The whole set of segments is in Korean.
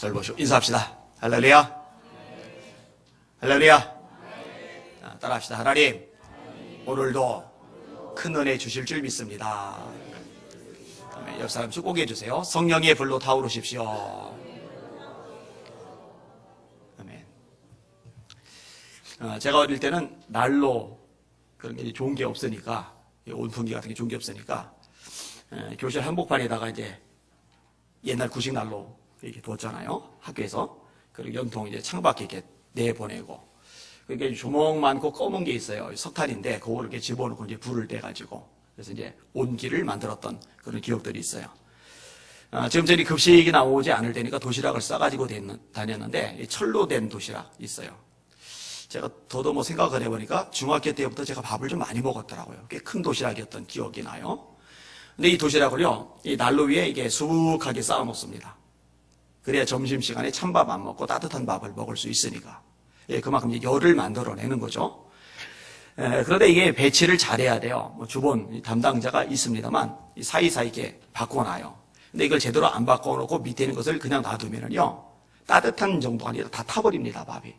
저를 보시고 인사합시다. 할렐루야. 할렐루야. 따라합시다. 하나님, 오늘도 큰 은혜 주실 줄 믿습니다. 옆 사람 축복해 주세요. 성령의 불로 타오르십시오. 아멘. 제가 어릴 때는 난로 그런 게 좋은 게 없으니까, 온풍기 같은 게 좋은 게 없으니까 교실 한복판에다가 이제 옛날 구식 난로 이렇게 뒀잖아요. 학교에서. 그리고 연통 이제 창밖에 이렇게 내보내고. 그게 주먹 많고 검은 게 있어요. 석탄인데 그걸 이렇게 집어넣고 이제 불을 떼가지고. 그래서 이제 온기를 만들었던 그런 기억들이 있어요. 지금 저희 급식이 나오지 않을 때니까 도시락을 싸가지고 다녔는데 철로 된 도시락 있어요. 제가 더더 생각을 해보니까 중학교 때부터 제가 밥을 좀 많이 먹었더라고요. 꽤 큰 도시락이었던 기억이 나요. 근데 이 도시락을요, 이 난로 위에 이게 수북하게 쌓아 놓습니다. 그래야 점심시간에 찬밥 안 먹고 따뜻한 밥을 먹을 수 있으니까. 그만큼 이제 열을 만들어내는 거죠. 그런데 이게 배치를 잘해야 돼요. 주본 담당자가 있습니다만 사이사이 이렇게 바꿔놔요. 근데 이걸 제대로 안 바꿔놓고 밑에 있는 것을 그냥 놔두면은요, 따뜻한 정도가 아니라 다 타버립니다, 밥이.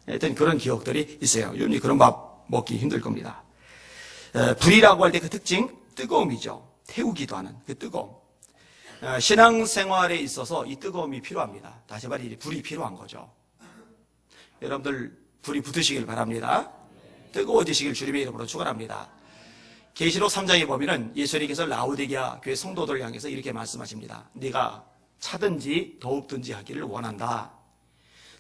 하여튼 그런 기억들이 있어요. 여러분이 그런 밥 먹기 힘들 겁니다. 불이라고 할 때 그 특징, 뜨거움이죠. 태우기도 하는 그 뜨거움. 신앙생활에 있어서 이 뜨거움이 필요합니다. 다시 말해 불이 필요한 거죠. 여러분들 불이 붙으시길 바랍니다. 뜨거워지시길 주님의 이름으로 축원합니다. 계시록 3장에 보면은 예수님께서 라오디게아 교회 성도들 향해서 이렇게 말씀하십니다. 네가 차든지 더웁든지 하기를 원한다.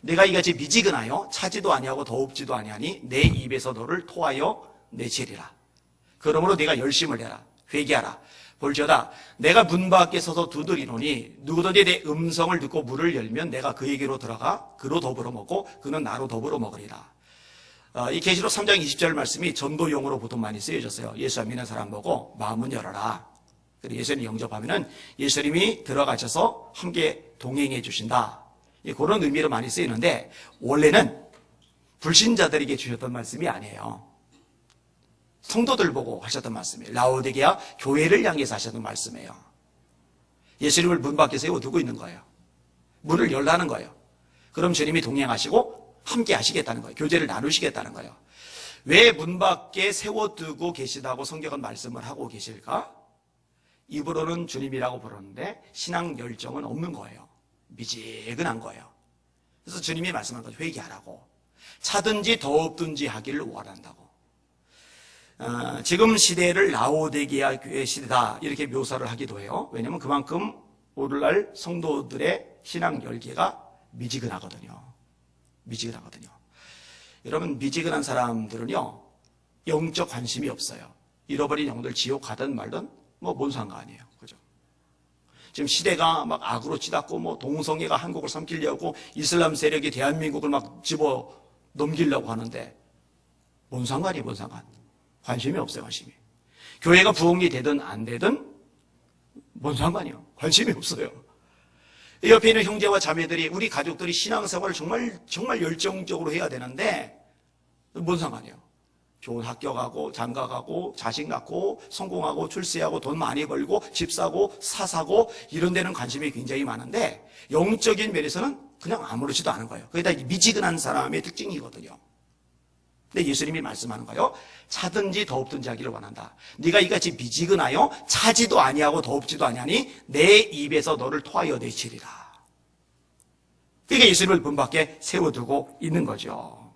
내가 이같이 미지근하여 차지도 아니하고 더웁지도 아니하니 내 입에서 너를 토하여 내치리라. 그러므로 네가 열심을 해라. 회개하라. 볼지어다 내가 문 밖에 서서 두드리노니 누구든지 내 음성을 듣고 문을 열면 내가 그에게로 들어가 그로 더불어 먹고 그는 나로 더불어 먹으리라. 이 계시록 3장 20절 말씀이 전도용으로 보통 많이 쓰여졌어요. 예수 안 믿는 사람 보고 마음은 열어라. 그리고 예수님 영접하면은 예수님이 들어가셔서 함께 동행해 주신다. 그런 의미로 많이 쓰이는데 원래는 불신자들에게 주셨던 말씀이 아니에요. 성도들 보고 하셨던 말씀이에요. 라오디게아 교회를 향해서 하셨던 말씀이에요. 예수님을 문 밖에 세워두고 있는 거예요. 문을 열라는 거예요. 그럼 주님이 동행하시고 함께 하시겠다는 거예요. 교제를 나누시겠다는 거예요. 왜 문 밖에 세워두고 계시다고 성경은 말씀을 하고 계실까? 입으로는 주님이라고 부르는데 신앙 열정은 없는 거예요. 미지근한 거예요. 그래서 주님이 말씀한 거죠. 회개하라고. 차든지 더웁든지 하기를 원한다고. 지금 시대를 라오디게아 교회 시대다 이렇게 묘사를 하기도 해요. 왜냐하면 그만큼 오늘날 성도들의 신앙 열기가 미지근하거든요. 미지근하거든요. 여러분 미지근한 사람들은요 영적 관심이 없어요. 잃어버린 영들 지옥 가든 말든 뭔 상관이에요. 그죠? 지금 시대가 막 악으로 치닫고 동성애가 한국을 삼키려고 이슬람 세력이 대한민국을 막 집어 넘기려고 하는데 뭔 상관이에요. 뭔 상관. 관심이 없어요. 관심이. 교회가 부흥이 되든 안 되든 뭔 상관이요. 관심이 없어요. 옆에 있는 형제와 자매들이 우리 가족들이 신앙생활을 정말 열정적으로 해야 되는데 뭔 상관이에요. 좋은 학교 가고 장가 가고 자식 낳고 성공하고 출세하고 돈 많이 벌고 집 사고 사 사고 이런 데는 관심이 굉장히 많은데 영적인 면에서는 그냥 아무렇지도 않은 거예요. 그게 다 미지근한 사람의 특징이거든요. 근데 예수님이 말씀하는 거예요. 차든지 더웁든지 하기를 원한다. 네가 이같이 미지근하여 차지도 아니하고 더웁지도 아니하니 내 입에서 너를 토하여 내치리라. 그게 예수님을 문 밖에 세워두고 있는 거죠.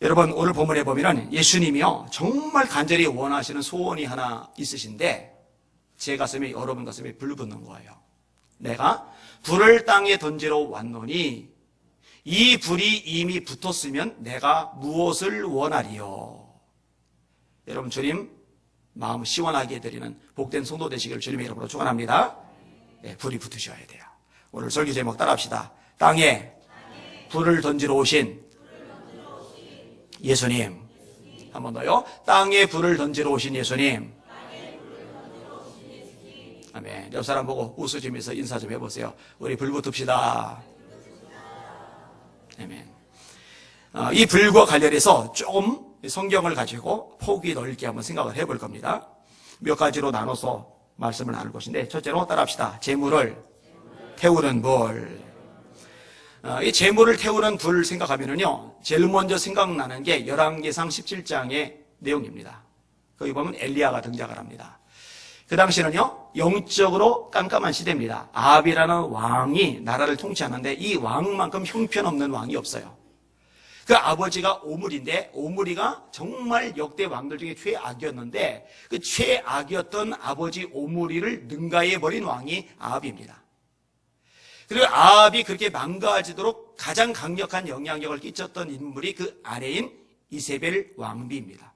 여러분 오늘 본문에 보면 예수님이요 정말 간절히 원하시는 소원이 하나 있으신데 제 가슴에 여러분 가슴에 불 붙는 거예요. 내가 불을 땅에 던지러 왔노니 이 불이 이미 붙었으면 내가 무엇을 원하리요. 여러분 주님 마음 시원하게 해드리는 복된 성도 되시기를 주님의 이름으로 축원합니다. 네, 불이 붙으셔야 돼요. 오늘 설교 제목 따라합시다. 땅에 불을 던지러 오신 예수님. 한 번 더요. 땅에 불을 던지러 오신 예수님. 아멘. 옆 사람 보고 웃으시면서 인사 좀 해보세요. 우리 불 붙읍시다. 아멘. 이 불과 관련해서 조금 성경을 가지고 폭이 넓게 한번 생각을 해볼 겁니다. 몇 가지로 나눠서 말씀을 나눌 것인데 첫째로 따라합시다. 재물을 태우는 불. 이 제물을 태우는 불 생각하면은요, 제일 먼저 생각나는 게 열왕기상 17장의 내용입니다. 거기 보면 엘리야가 등장을 합니다. 그 당시는요, 영적으로 깜깜한 시대입니다. 아합이라는 왕이 나라를 통치하는데 이 왕만큼 형편없는 왕이 없어요. 그 아버지가 오므리인데 오므리가 정말 역대 왕들 중에 최악이었는데 그 최악이었던 아버지 오므리를 능가해버린 왕이 아합입니다. 그리고 아합이 그렇게 망가지도록 가장 강력한 영향력을 끼쳤던 인물이 그 아내인 이세벨 왕비입니다.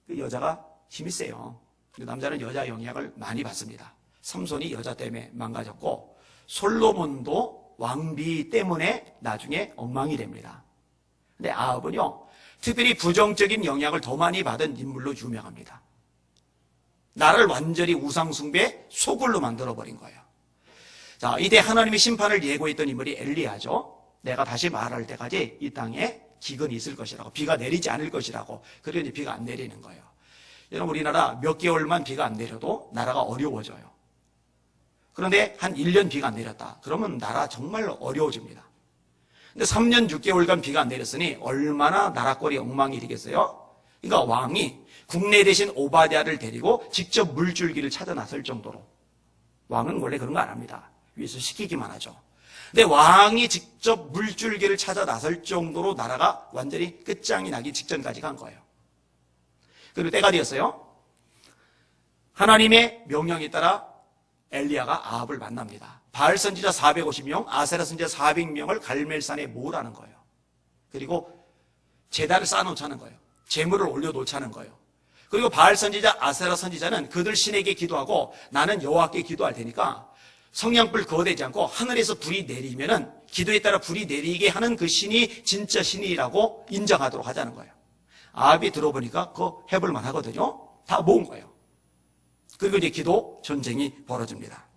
그 여자가 힘이 세요. 그 남자는 여자 영향을 많이 받습니다. 삼손이 여자 때문에 망가졌고 솔로몬도 왕비 때문에 나중에 엉망이 됩니다. 근데 아합은요, 특별히 부정적인 영향을 더 많이 받은 인물로 유명합니다. 나를 완전히 우상숭배 소굴로 만들어버린 거예요. 자, 이때 하나님의 심판을 예고했던 인물이 엘리야죠. 내가 다시 말할 때까지 이 땅에 기근이 있을 것이라고, 비가 내리지 않을 것이라고. 그러니 비가 안 내리는 거예요. 여러분, 우리나라 몇 개월만 비가 안 내려도 나라가 어려워져요. 그런데 한 1년 비가 안 내렸다. 그러면 나라 정말 어려워집니다. 근데 3년 6개월간 비가 안 내렸으니 얼마나 나라 꼴이 엉망이 되겠어요? 그러니까 왕이 국내 대신 오바댜를 데리고 직접 물줄기를 찾아 나설 정도로. 왕은 원래 그런 거 안 합니다. 위에서 시키기만 하죠. 근데 왕이 직접 물줄기를 찾아 나설 정도로 나라가 완전히 끝장이 나기 직전까지 간 거예요. 그리고 때가 되었어요. 하나님의 명령에 따라 엘리야가 아합을 만납니다. 바알 선지자 450명, 아세라 선지자 400명을 갈멜산에 모으라는 거예요. 그리고 제단을 쌓아놓자는 거예요. 제물을 올려놓자는 거예요. 그리고 바알 선지자, 아세라 선지자는 그들 신에게 기도하고 나는 여호와께 기도할 테니까 성냥불 거대지 않고 하늘에서 불이 내리면은 기도에 따라 불이 내리게 하는 그 신이 진짜 신이라고 인정하도록 하자는 거예요. 아합이 들어보니까 그거 해볼만 하거든요. 다 모은 거예요. 그리고 이제 기도 전쟁이 벌어집니다.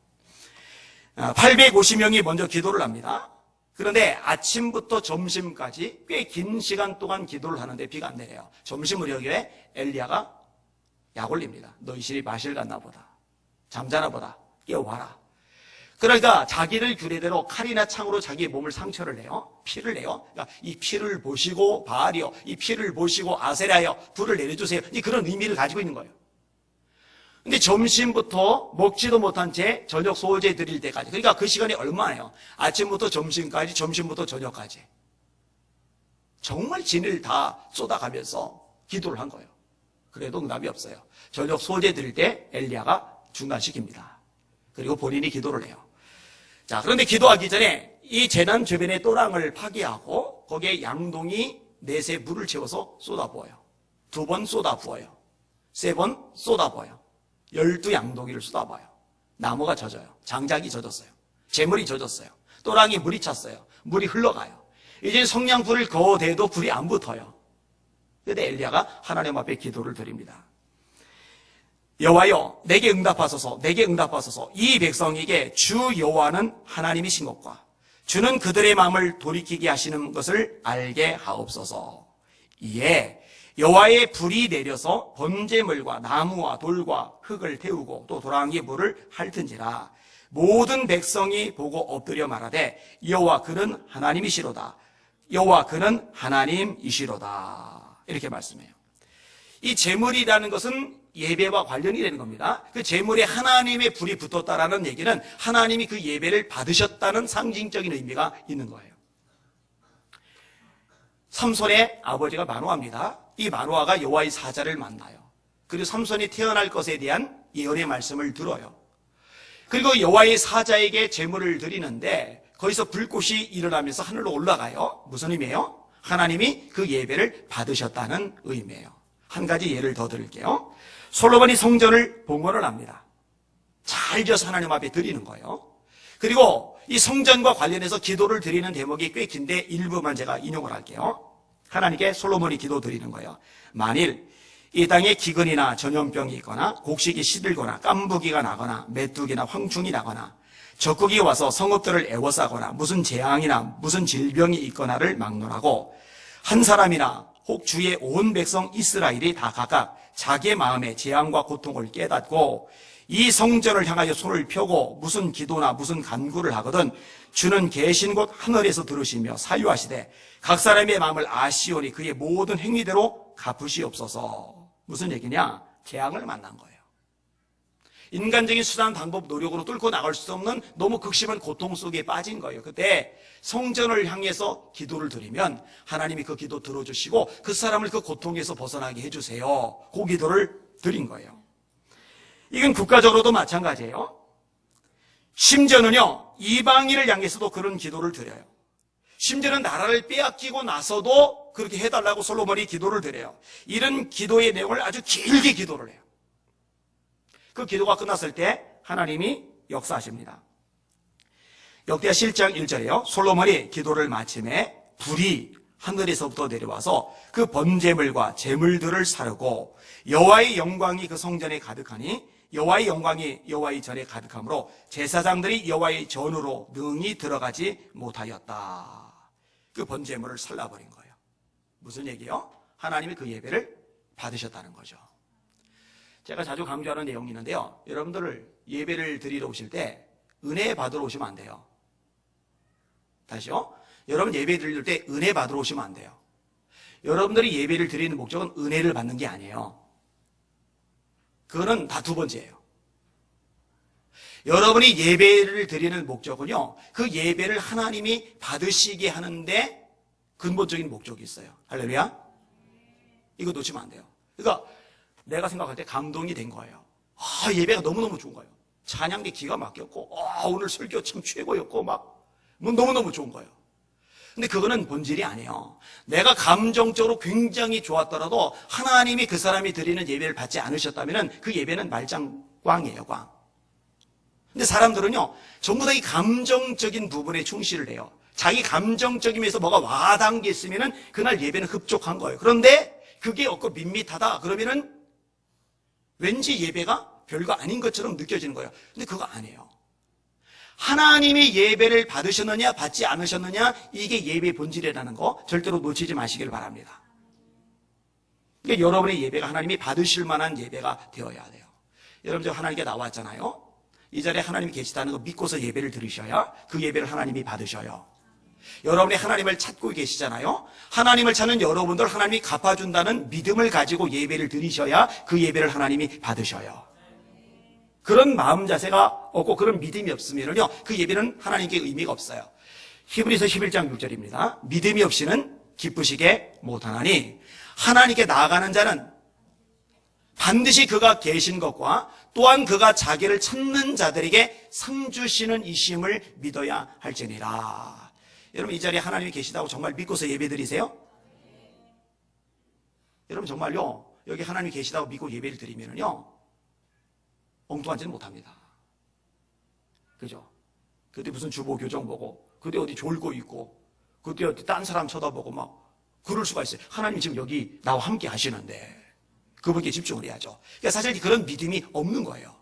850명이 먼저 기도를 합니다. 그런데 아침부터 점심까지 꽤 긴 시간 동안 기도를 하는데 비가 안 내려요. 점심 무렵에 엘리야가 약 올립니다. 너희 신이 마실 갔나 보다. 잠자나 보다. 깨워와라. 그러니까 자기를 규례대로 칼이나 창으로 자기의 몸을 상처를 내요. 피를 내요. 그러니까 이 피를 보시고 바알이요, 이 피를 보시고 아세라요, 불을 내려주세요. 그런 의미를 가지고 있는 거예요. 근데 점심부터 먹지도 못한 채 저녁 소제 드릴 때까지, 그러니까 그 시간이 얼마예요? 아침부터 점심까지, 점심부터 저녁까지 정말 진을 다 쏟아가면서 기도를 한 거예요. 그래도 응답이 없어요. 저녁 소제 드릴 때 엘리야가 중단시킵니다. 그리고 본인이 기도를 해요. 자, 그런데 기도하기 전에 이 재난 주변의 또랑을 파괴하고 거기에 양동이 넷에 물을 채워서 쏟아부어요. 2번 쏟아부어요. 3번 쏟아부어요. 12양동이를 쏟아봐요. 나무가 젖어요. 장작이 젖었어요. 재물이 젖었어요. 또랑이 물이 찼어요. 물이 흘러가요. 이제 성냥불을 거대도 불이 안 붙어요. 그런데 엘리야가 하나님 앞에 기도를 드립니다. 여호와여, 내게 응답하소서, 내게 응답하소서. 이 백성에게 주 여호와는 하나님이신 것과 주는 그들의 마음을 돌이키게 하시는 것을 알게 하옵소서. 이에 여호와의 불이 내려서 번제물과 나무와 돌과 흙을 태우고 또 도랑의 물을 핥은지라 모든 백성이 보고 엎드려 말하되 여호와 그는 하나님이시로다. 여호와 그는 하나님이시로다. 이렇게 말씀해요. 이 제물이라는 것은 예배와 관련이 되는 겁니다. 그 제물에 하나님의 불이 붙었다라는 얘기는 하나님이 그 예배를 받으셨다는 상징적인 의미가 있는 거예요. 삼손의 아버지가 마노아입니다. 이 마노아가 여호와의 사자를 만나요. 그리고 삼손이 태어날 것에 대한 예언의 말씀을 들어요. 그리고 여호와의 사자에게 제물을 드리는데 거기서 불꽃이 일어나면서 하늘로 올라가요. 무슨 의미예요? 하나님이 그 예배를 받으셨다는 의미예요. 한 가지 예를 더 드릴게요. 솔로몬이 성전을 봉헌을 합니다. 잘 지어서 하나님 앞에 드리는 거예요. 그리고 이 성전과 관련해서 기도를 드리는 대목이 꽤 긴데 일부만 제가 인용을 할게요. 하나님께 솔로몬이 기도 드리는 거예요. 만일 이 땅에 기근이나 전염병이 있거나 곡식이 시들거나 깐부기가 나거나 메뚜기나 황충이 나거나 적국이 와서 성읍들을 애워싸거나 무슨 재앙이나 무슨 질병이 있거나를 막론하고 한 사람이나 혹 주의 온 백성 이스라엘이 다 각각 자기의 마음의 재앙과 고통을 깨닫고 이 성전을 향하여 손을 펴고 무슨 기도나 무슨 간구를 하거든 주는 계신 곳 하늘에서 들으시며 사유하시되 각 사람의 마음을 아시오니 그의 모든 행위대로 갚으시옵소서. 무슨 얘기냐? 재앙을 만난 거예요. 인간적인 수단, 방법, 노력으로 뚫고 나갈 수 없는 너무 극심한 고통 속에 빠진 거예요. 그때 성전을 향해서 기도를 드리면 하나님이 그 기도 들어주시고 그 사람을 그 고통에서 벗어나게 해주세요. 그 기도를 드린 거예요. 이건 국가적으로도 마찬가지예요. 심지어는요, 이방인을 향해서도 그런 기도를 드려요. 심지어는 나라를 빼앗기고 나서도 그렇게 해달라고 솔로몬이 기도를 드려요. 이런 기도의 내용을 아주 길게 기도를 해요. 그 기도가 끝났을 때 하나님이 역사하십니다. 역대하 7장 1절에요. 솔로몬이 기도를 마침에 불이 하늘에서부터 내려와서 그 번제물과 제물들을 사르고 여호와의 영광이 그 성전에 가득하니 여호와의 영광이 여호와의 전에 가득하므로 제사장들이 여호와의 전으로 능히 들어가지 못하였다. 그 번제물을 살라버린 거예요. 무슨 얘기요? 하나님이 그 예배를 받으셨다는 거죠. 제가 자주 강조하는 내용이 있는데요. 여러분들 예배를 드리러 오실 때 은혜 받으러 오시면 안 돼요. 다시요. 여러분 예배 드릴 때 은혜 받으러 오시면 안 돼요. 여러분들이 예배를 드리는 목적은 은혜를 받는 게 아니에요. 그거는 다 두 번째예요. 여러분이 예배를 드리는 목적은요, 그 예배를 하나님이 받으시게 하는데 근본적인 목적이 있어요. 할렐루야? 이거 놓치면 안 돼요. 그러니까 내가 생각할 때 감동이 된 거예요. 예배가 너무너무 좋은 거예요. 찬양이 기가 막혔고, 오늘 설교 참 최고였고, 너무너무 좋은 거예요. 근데 그거는 본질이 아니에요. 내가 감정적으로 굉장히 좋았더라도 하나님이 그 사람이 드리는 예배를 받지 않으셨다면 그 예배는 말짱꽝이에요, 꽝. 근데 사람들은요, 전부 다 이 감정적인 부분에 충실을 해요. 자기 감정적인 면에서 뭐가 와닿은 게 있으면은 그날 예배는 흡족한 거예요. 그런데 그게 없고 밋밋하다 그러면은 왠지 예배가 별거 아닌 것처럼 느껴지는 거예요. 근데 그거 아니에요. 하나님이 예배를 받으셨느냐 받지 않으셨느냐, 이게 예배의 본질이라는 거 절대로 놓치지 마시길 바랍니다. 그러니까 여러분의 예배가 하나님이 받으실 만한 예배가 되어야 돼요. 여러분, 저 하나님께 나왔잖아요. 이 자리에 하나님이 계시다는 거 믿고서 예배를 드리셔야 그 예배를 하나님이 받으셔요. 여러분이 하나님을 찾고 계시잖아요. 하나님을 찾는 여러분들 하나님이 갚아준다는 믿음을 가지고 예배를 드리셔야 그 예배를 하나님이 받으셔요. 그런 마음 자세가 없고 그런 믿음이 없으면요, 그 예배는 하나님께 의미가 없어요. 히브리서 11장 6절입니다. 믿음이 없이는 기쁘시게 못하나니 하나님께 나아가는 자는 반드시 그가 계신 것과 또한 그가 자기를 찾는 자들에게 상 주시는 이심을 믿어야 할지니라. 여러분, 이 자리에 하나님이 계시다고 정말 믿고서 예배 드리세요? 여러분, 정말요, 여기 하나님이 계시다고 믿고 예배를 드리면요, 엉뚱하지는 못합니다. 그죠? 그때 무슨 주보 교정 보고, 그때 어디 졸고 있고, 그때 어디 딴 사람 쳐다보고 그럴 수가 있어요. 하나님 지금 여기 나와 함께 하시는데 그분께 집중을 해야죠. 그러니까 사실 그런 믿음이 없는 거예요.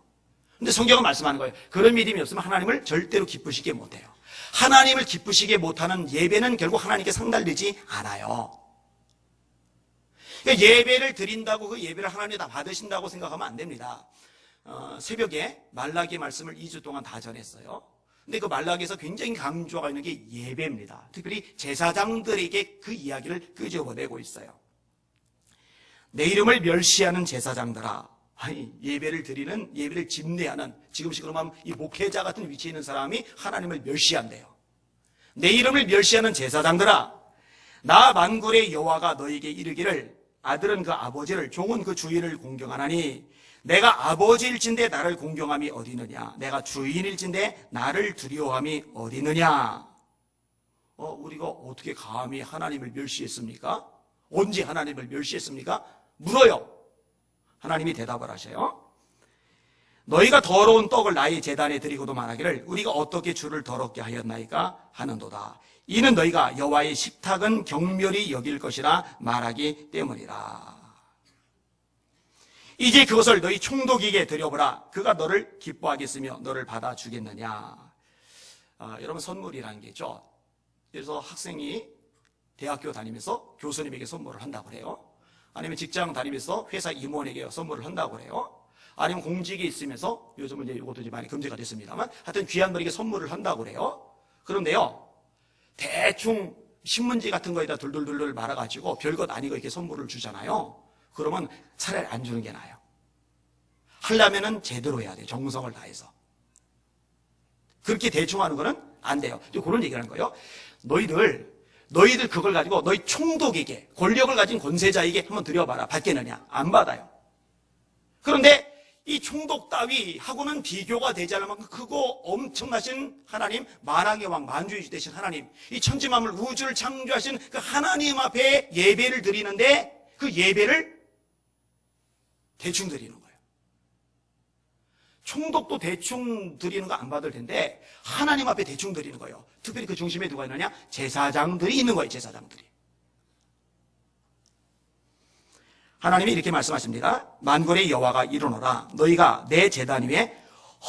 근데 성경은 말씀하는 거예요. 그런 믿음이 없으면 하나님을 절대로 기쁘시게 못해요. 하나님을 기쁘시게 못하는 예배는 결국 하나님께 상달되지 않아요. 그러니까 예배를 드린다고 그 예배를 하나님이 다 받으신다고 생각하면 안 됩니다. 새벽에 말라기 말씀을 2주 동안 다 전했어요. 근데 그 말라기에서 굉장히 강조가 있는 게 예배입니다. 특별히 제사장들에게 그 이야기를 끄집어내고 있어요. 내 이름을 멸시하는 제사장들아, 예배를 드리는, 예배를 집례하는, 지금식으로 하면 이 목회자 같은 위치에 있는 사람이 하나님을 멸시한대요. 내 이름을 멸시하는 제사장들아, 나 만군의 여호와가 너에게 이르기를 아들은 그 아버지를, 종은 그 주인을 공경하나니 내가 아버지일진데 나를 공경함이 어디느냐, 내가 주인일진데 나를 두려워함이 어디느냐. 우리가 어떻게 감히 하나님을 멸시했습니까? 언제 하나님을 멸시했습니까? 물어요. 하나님이 대답을 하셔요. 너희가 더러운 떡을 나의 제단에 드리고도 말하기를 우리가 어떻게 주를 더럽게 하였나이까 하는도다. 이는 너희가 여호와의 식탁은 경멸히 여길 것이라 말하기 때문이라. 이제 그것을 너희 총독에게 드려보라. 그가 너를 기뻐하겠으며 너를 받아주겠느냐. 여러분, 선물이라는 게 있죠. 그래서 학생이 대학교 다니면서 교수님에게 선물을 한다고 그래요. 아니면 직장 다니면서 회사 임원에게 선물을 한다고 그래요. 아니면 공직이 있으면서 요즘은 이제 이것도 이제 많이 금지가 됐습니다만 하여튼 귀한 분에게 선물을 한다고 그래요. 그런데요, 대충 신문지 같은 거에다 둘둘둘둘 말아가지고 별것 아니고 이렇게 선물을 주잖아요. 그러면 차라리 안 주는 게 나아요. 하려면은 제대로 해야 돼요. 정성을 다해서. 그렇게 대충 하는 거는 안 돼요. 그런 얘기를 하는 거예요. 너희들 그걸 가지고 너희 총독에게, 권력을 가진 권세자에게 한번 드려봐라. 받겠느냐? 안 받아요. 그런데 이 총독 따위하고는 비교가 되지 않을 만큼 크고 엄청나신 하나님, 만왕의 왕, 만주의 주 되신 하나님, 이 천지만물 우주를 창조하신 그 하나님 앞에 예배를 드리는데 그 예배를 대충 드리는 거예요. 총독도 대충 드리는 거 안 받을 텐데 하나님 앞에 대충 드리는 거예요. 특별히 그 중심에 누가 있느냐? 제사장들이 있는 거예요. 제사장들이. 하나님이 이렇게 말씀하십니다. 만군의 여호와가 이르노라. 너희가 내 제단 위에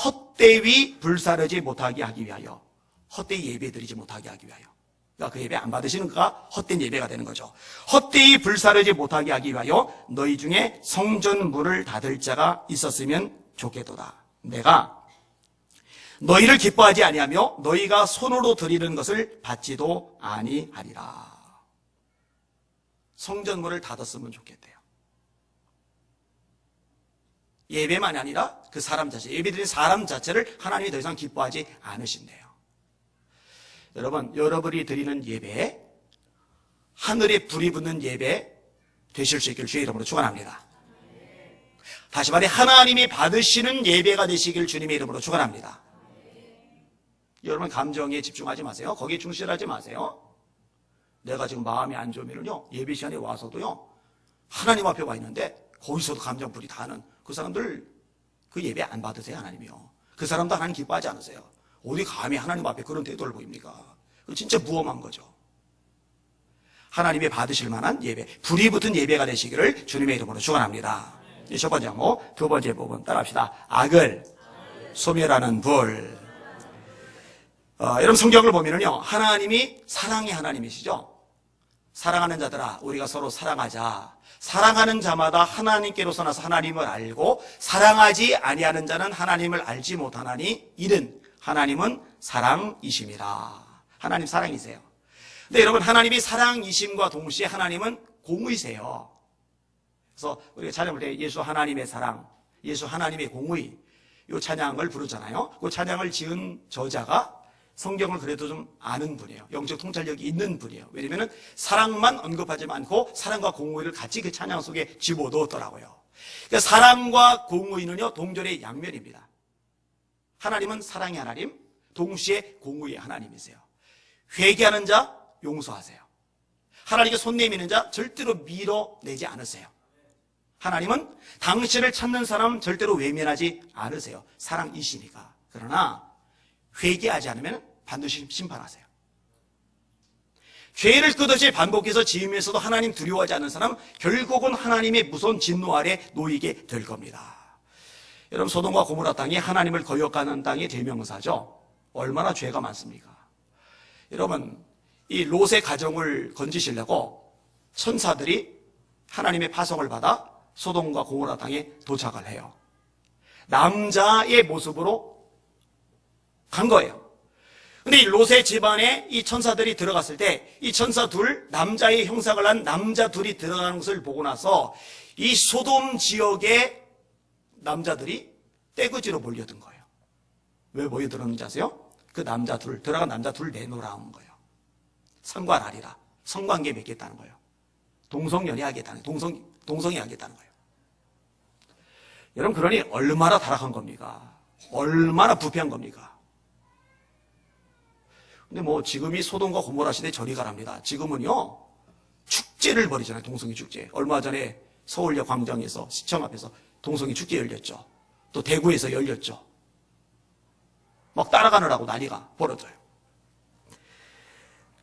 헛되이 불사르지 못하게 하기 위하여, 헛되이 예배 드리지 못하게 하기 위하여. 그러니까 그 예배 안 받으시는 거가 헛된 예배가 되는 거죠. 헛되이 불사르지 못하게 하기 위하여 너희 중에 성전문을 닫을 자가 있었으면 좋겠도다. 내가 너희를 기뻐하지 아니하며 너희가 손으로 드리는 것을 받지도 아니하리라. 성전문을 닫았으면 좋겠대요. 예배만이 아니라 그 사람 자체, 예배드린 사람 자체를 하나님이 더 이상 기뻐하지 않으신대요. 여러분, 여러분이 드리는 예배, 하늘에 불이 붙는 예배 되실 수 있기를 주의 이름으로 축원합니다. 다시 말해 하나님이 받으시는 예배가 되시길 주님의 이름으로 축원합니다. 여러분, 감정에 집중하지 마세요. 거기에 충실하지 마세요. 내가 지금 마음이 안 좋으면요, 예배 시간에 와서도요, 하나님 앞에 와 있는데 거기서도 감정불이 다는 그 사람들 그 예배 안 받으세요. 하나님이요. 그 사람도 하나님 기뻐하지 않으세요. 어디 감히 하나님 앞에 그런 태도를 보입니까? 진짜 무엄한 거죠. 하나님이 받으실 만한 예배, 불이 붙은 예배가 되시기를 주님의 이름으로 축원합니다. 첫 번째 항목, 두 번째 부분 따라합시다. 악을 소멸하는 불. 여러분, 성경을 보면은요, 하나님이 사랑의 하나님이시죠. 사랑하는 자들아, 우리가 서로 사랑하자. 사랑하는 자마다 하나님께로서 나서 하나님을 알고 사랑하지 아니하는 자는 하나님을 알지 못하나니 이는 하나님은 사랑이심이라. 하나님 사랑이세요. 근데 여러분, 하나님이 사랑이심과 동시에 하나님은 공의세요. 그래서 우리가 찬양할 때 예수 하나님의 사랑, 예수 하나님의 공의, 이 찬양을 부르잖아요. 그 찬양을 지은 저자가 성경을 그래도 좀 아는 분이에요. 영적 통찰력이 있는 분이에요. 왜냐하면 사랑만 언급하지 않고 사랑과 공의를 같이 그 찬양 속에 집어넣었더라고요. 그러니까 사랑과 공의는요, 동절의 양면입니다. 하나님은 사랑의 하나님, 동시에 공의의 하나님이세요. 회개하는 자 용서하세요. 하나님께 손 내미는 자 절대로 밀어내지 않으세요. 하나님은 당신을 찾는 사람 절대로 외면하지 않으세요. 사랑이시니까. 그러나 회개하지 않으면 반드시 심판하세요. 죄를 끝없이 반복해서 지으면서도 하나님 두려워하지 않는 사람, 결국은 하나님의 무서운 진노 아래 놓이게 될 겁니다. 여러분, 소돔과 고모라 땅이 하나님을 거역하는 땅의 대명사죠. 얼마나 죄가 많습니까? 여러분, 이 롯의 가정을 건지시려고 천사들이 하나님의 파송을 받아 소돔과 고모라 땅에 도착을 해요. 남자의 모습으로 간 거예요. 근데 이 롯의 집안에 이 천사들이 들어갔을 때 이 천사 둘, 남자의 형상을 한 남자 둘이 들어가는 것을 보고 나서 이 소돔 지역의 남자들이 떼거지로 몰려든 거예요. 왜 몰려들었는지 아세요? 그 남자 둘, 들어간 남자 둘 내놓으라는 거예요. 상관하리라. 성관계 맺겠다는 거예요. 동성연애 하겠다는 거예요. 동성애 하겠다는 거예요. 여러분, 그러니 얼마나 타락한 겁니까? 얼마나 부패한 겁니까? 근데 뭐 지금이 소돔과 고모라 시대 저리 가랍니다. 지금은요, 축제를 벌이잖아요. 동성애 축제. 얼마 전에 서울역 광장에서 시청 앞에서 동성애 축제 열렸죠. 또 대구에서 열렸죠. 막 따라가느라고 난리가 벌어져요.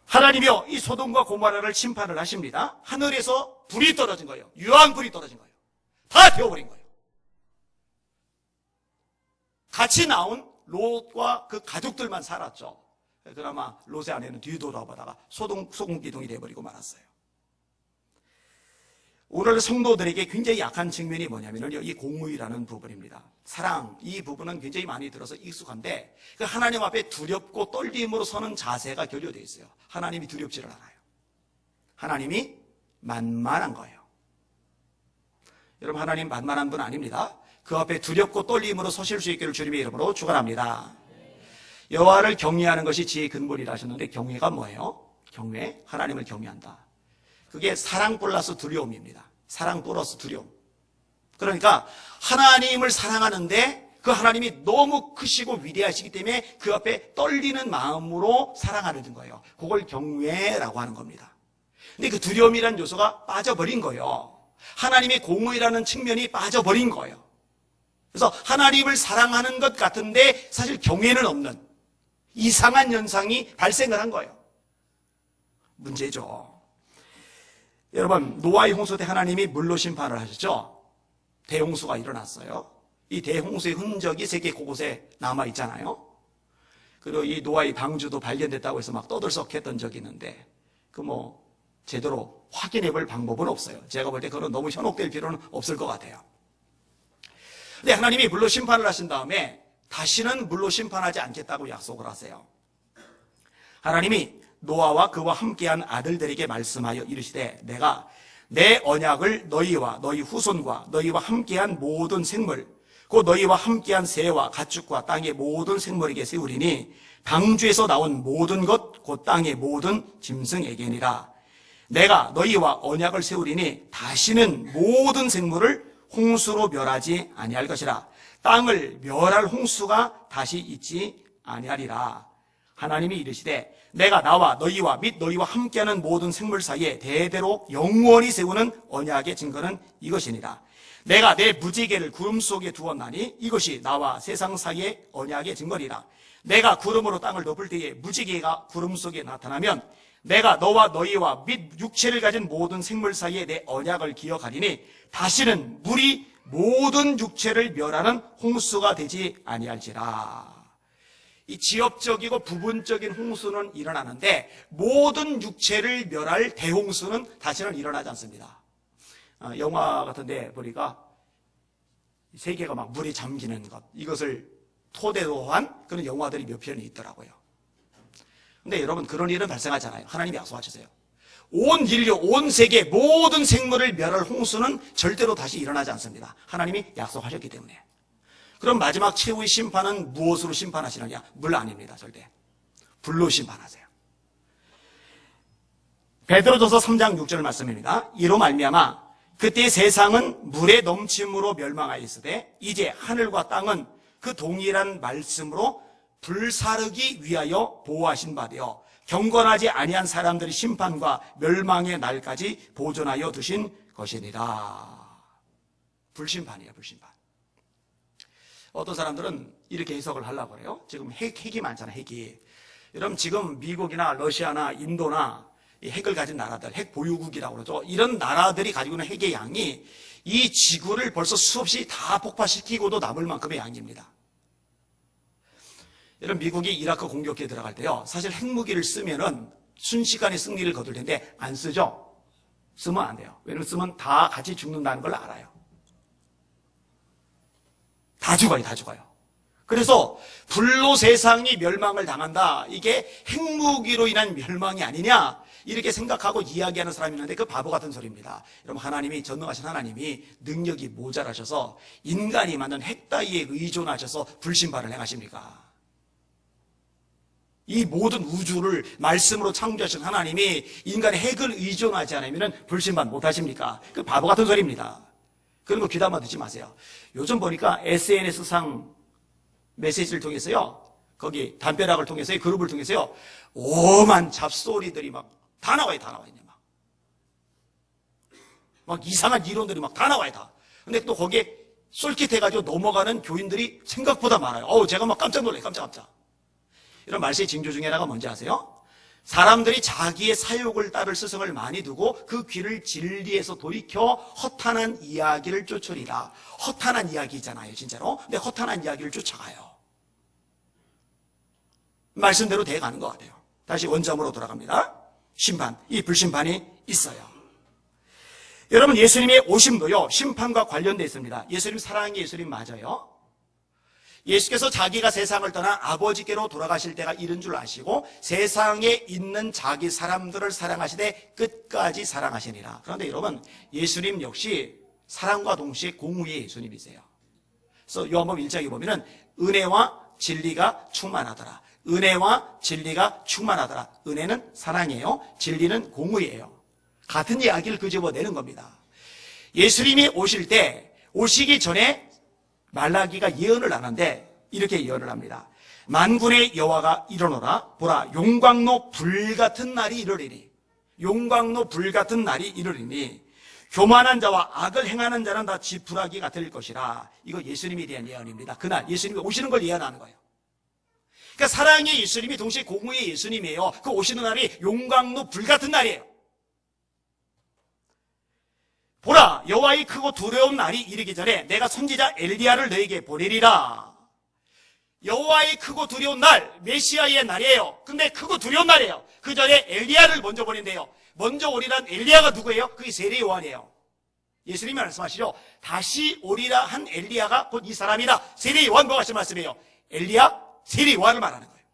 하나님이요, 이 소돔과 고모라를 심판을 하십니다. 하늘에서 불이 떨어진 거예요. 유황불이 떨어진 거예요. 다 태워버린 거예요. 같이 나온 롯과 그 가족들만 살았죠. 그나마 롯의 아내는 뒤돌아보다가 소금기둥이 돼버리고 말았어요. 오늘 성도들에게 굉장히 약한 측면이 뭐냐면요, 이 공의라는 부분입니다. 사랑, 이 부분은 굉장히 많이 들어서 익숙한데 그 하나님 앞에 두렵고 떨림으로 서는 자세가 결여되어 있어요. 하나님이 두렵지를 않아요. 하나님이 만만한 거예요. 여러분, 하나님 만만한 분 아닙니다. 그 앞에 두렵고 떨림으로 서실 수 있기를 주님의 이름으로 축원합니다. 여호와를 경외하는 것이 지혜의 근본이라 하셨는데 경외가 뭐예요? 경외, 하나님을 경외한다. 그게 사랑 플러스 두려움입니다. 사랑 플러스 두려움. 그러니까 하나님을 사랑하는데 그 하나님이 너무 크시고 위대하시기 때문에 그 앞에 떨리는 마음으로 사랑하는 거예요. 그걸 경외라고 하는 겁니다. 근데 그 두려움이라는 요소가 빠져버린 거예요. 하나님의 공의라는 측면이 빠져버린 거예요. 그래서 하나님을 사랑하는 것 같은데 사실 경외는 없는 이상한 현상이 발생을 한 거예요. 문제죠. 여러분, 노아의 홍수 때 하나님이 물로 심판을 하셨죠. 대홍수가 일어났어요. 이 대홍수의 흔적이 세계 곳곳에 남아 있잖아요. 그리고 이 노아의 방주도 발견됐다고 해서 막 떠들썩했던 적이 있는데 제대로 확인해 볼 방법은 없어요. 제가 볼 때 그건 너무 현혹될 필요는 없을 것 같아요. 근데 하나님이 물로 심판을 하신 다음에 다시는 물로 심판하지 않겠다고 약속을 하세요. 하나님이 노아와 그와 함께한 아들들에게 말씀하여 이르시되 내가 내 언약을 너희와 너희 후손과 너희와 함께한 모든 생물 곧 너희와 함께한 새와 가축과 땅의 모든 생물에게 세우리니 방주에서 나온 모든 것 곧 땅의 모든 짐승에게니라. 내가 너희와 언약을 세우리니 다시는 모든 생물을 홍수로 멸하지 아니할 것이라. 땅을 멸할 홍수가 다시 있지 아니하리라. 하나님이 이르시되 내가 나와 너희와 및 너희와 함께하는 모든 생물 사이에 대대로 영원히 세우는 언약의 증거는 이것이니라. 내가 내 무지개를 구름 속에 두었나니 이것이 나와 세상 사이의 언약의 증거니라. 내가 구름으로 땅을 덮을 때에 무지개가 구름 속에 나타나면 내가 너와 너희와 및 육체를 가진 모든 생물 사이에 내 언약을 기억하리니 다시는 물이 모든 육체를 멸하는 홍수가 되지 아니할지라. 이 지역적이고 부분적인 홍수는 일어나는데 모든 육체를 멸할 대홍수는 다시는 일어나지 않습니다. 영화 같은 데 보니까 세계가 막 물에 잠기는 것, 이것을 토대로 한 그런 영화들이 몇 편이 있더라고요. 근데 여러분, 그런 일은 발생하잖아요. 하나님이 약속하셨어요. 온 인류, 온 세계 모든 생물을 멸할 홍수는 절대로 다시 일어나지 않습니다. 하나님이 약속하셨기 때문에. 그럼 마지막 최후의 심판은 무엇으로 심판하시느냐? 물 아닙니다. 절대. 불로 심판하세요. 베드로전서 3장 6절 말씀입니다. 이로 말미암아 그때 세상은 물의 넘침으로 멸망하였으되 이제 하늘과 땅은 그 동일한 말씀으로 불사르기 위하여 보호하신 바 되어 경건하지 아니한 사람들의 심판과 멸망의 날까지 보존하여 두신 것이니라. 불심판이에요, 불심판. 어떤 사람들은 이렇게 해석을 하려고 그래요. 지금 핵이 많잖아요, 핵이. 여러분, 지금 미국이나 러시아나 인도나 이 핵을 가진 나라들, 핵 보유국이라고 그러죠. 이런 나라들이 가지고 있는 핵의 양이 이 지구를 벌써 수없이 다 폭파시키고도 남을 만큼의 양입니다. 여러분, 미국이 이라크 공격에 들어갈 때요, 사실 핵무기를 쓰면은 순식간에 승리를 거둘 텐데 안 쓰죠. 쓰면 안 돼요. 왜냐면 쓰면 다 같이 죽는다는 걸 알아요. 다 죽어요, 다 죽어요. 그래서 불로 세상이 멸망을 당한다, 이게 핵무기로 인한 멸망이 아니냐, 이렇게 생각하고 이야기하는 사람이 있는데 그 바보 같은 소리입니다. 여러분, 하나님이, 전능하신 하나님이 능력이 모자라셔서 인간이 만든 핵 따위에 의존하셔서 불심판을 행하십니까? 이 모든 우주를 말씀으로 창조하신 하나님이 인간의 핵을 의존하지 않으면 불심판 못하십니까? 그 바보 같은 소리입니다. 그런 거 귀담아 듣지 마세요. 요즘 보니까 SNS상 메시지를 통해서요, 거기 담벼락을 통해서요, 그룹을 통해서요, 오만 잡소리들이 막 다 나와요, 다 나와 있네, 막 이상한 이론들이 막 다 나와요, 다. 근데 또 거기에 쏠깃해가지고 넘어가는 교인들이 생각보다 많아요. 제가 막 깜짝 놀라요, 깜짝. 이런 말세의 징조 중에 하나가 뭔지 아세요? 사람들이 자기의 사욕을 따를 스승을 많이 두고 그 귀를 진리에서 돌이켜 허탄한 이야기를 쫓으리라. 허탄한 이야기잖아요, 진짜로. 근데 허탄한 이야기를 쫓아가요. 말씀대로 돼가는 것 같아요. 다시 원점으로 돌아갑니다. 심판, 이 불심판이 있어요. 여러분, 예수님의 오심도요, 심판과 관련되어 있습니다. 예수님 사랑의 예수님 맞아요. 예수께서 자기가 세상을 떠나 아버지께로 돌아가실 때가 이른 줄 아시고 세상에 있는 자기 사람들을 사랑하시되 끝까지 사랑하시니라. 그런데 여러분, 예수님 역시 사랑과 동시에 공의의 예수님이세요. 그래서 요한복음 1장에 보면은 은혜와 진리가 충만하더라. 은혜와 진리가 충만하더라. 은혜는 사랑이에요. 진리는 공의예요. 같은 이야기를 끄집어내는 겁니다. 예수님이 오실 때, 오시기 전에 말라기가 예언을 하는데 이렇게 예언을 합니다. 만군의 여호와가 일어나라. 보라, 용광로 불같은 날이 이르리니, 용광로 불같은 날이 이르리니 교만한 자와 악을 행하는 자는 다 지푸라기가 될 것이라. 이거 예수님에 대한 예언입니다. 그날 예수님이 오시는 걸 예언하는 거예요. 그러니까 사랑의 예수님이 동시에 공의의 예수님이에요. 그 오시는 날이 용광로 불같은 날이에요. 보라, 여호와의 크고 두려운 날이 이르기 전에 내가 선지자 엘리야를 너에게 보내리라. 여호와의 크고 두려운 날, 메시아의 날이에요. 근데 크고 두려운 날이에요. 그 전에 엘리야를 먼저 보낸대요. 먼저 오리란 엘리야가 누구예요? 그게 세례 요한이에요. 예수님이 말씀하시죠. 다시 오리라 한 엘리야가 곧 이 사람이다. 세례 요한과 같이 말씀해요. 엘리야, 세례 요한을 말하는 거예요.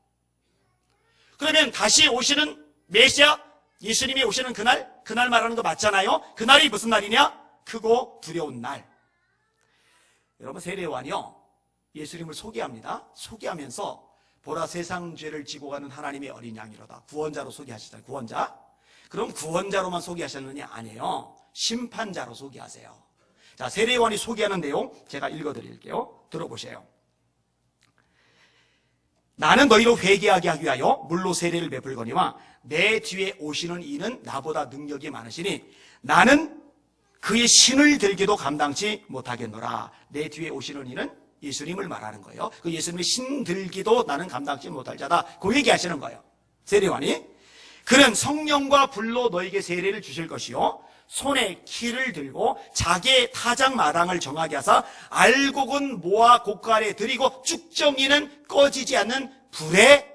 그러면 다시 오시는 메시아, 예수님이 오시는 그날 말하는 거 맞잖아요. 그날이 무슨 날이냐? 크고 두려운 날. 여러분, 세례 요한이요, 예수님을 소개합니다. 소개하면서 보라, 세상 죄를 지고 가는 하나님의 어린 양이로다. 구원자로 소개하시잖아요. 구원자. 그럼 구원자로만 소개하셨느냐? 아니에요. 심판자로 소개하세요. 자, 세례 요한이 소개하는 내용 제가 읽어드릴게요. 들어보세요. 나는 너희로 회개하게 하기 위하여 물로 세례를 베풀거니와 내 뒤에 오시는 이는 나보다 능력이 많으시니 나는 그의 신을 들기도 감당치 못하겠노라. 내 뒤에 오시는 이는 예수님을 말하는 거예요. 그 예수님의 신 들기도 나는 감당치 못할 자다. 그 얘기하시는 거예요. 세례 요한이. 그는 성령과 불로 너에게 세례를 주실 것이요, 손에 키를 들고 자기의 타작 마당을 정하게 하사 알곡은 모아 고깔에 들이고 쭉정이는 꺼지지 않는 불에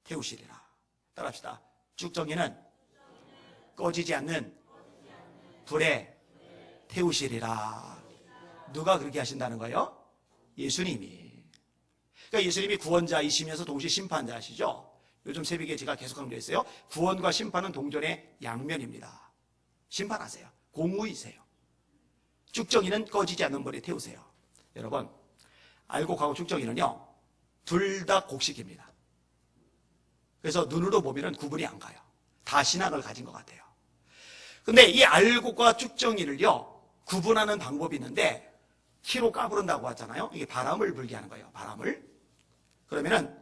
태우시리라. 따라합시다. 쭉정이는 꺼지지 않는 불에 태우시리라. 누가 그렇게 하신다는 거예요? 예수님이. 그러니까 예수님이 구원자이시면서 동시에 심판자시죠. 요즘 새벽에 제가 계속 강조했어요. 구원과 심판은 동전의 양면입니다. 심판하세요. 공의이세요. 쭉정이는 꺼지지 않는 불에 태우세요. 여러분, 알곡하고 쭉정이는요, 둘 다 곡식입니다. 그래서 눈으로 보면은 구분이 안 가요. 다 신학을 가진 것 같아요. 근데 이 알곡과 쭉정이를요, 구분하는 방법이 있는데, 키로 까부른다고 하잖아요. 이게 바람을 불게 하는 거예요. 바람을. 그러면은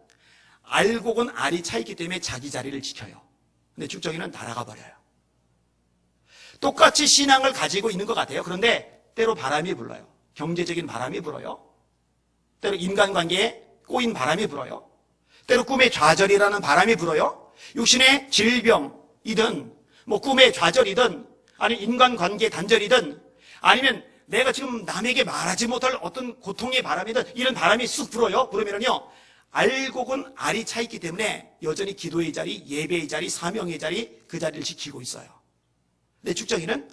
알곡은 알이 차있기 때문에 자기 자리를 지켜요. 근데 쭉정이는 날아가 버려요. 똑같이 신앙을 가지고 있는 것 같아요. 그런데 때로 바람이 불어요. 경제적인 바람이 불어요. 때로 인간관계에 꼬인 바람이 불어요. 때로 꿈의 좌절이라는 바람이 불어요. 육신의 질병이든 뭐 꿈의 좌절이든 아니면 인간관계 단절이든 아니면 내가 지금 남에게 말하지 못할 어떤 고통의 바람이든 이런 바람이 쑥 불어요. 그러면은요, 알곡은 알이 차있기 때문에 여전히 기도의 자리, 예배의 자리, 사명의 자리, 그 자리를 지키고 있어요. 근데 쭉정이는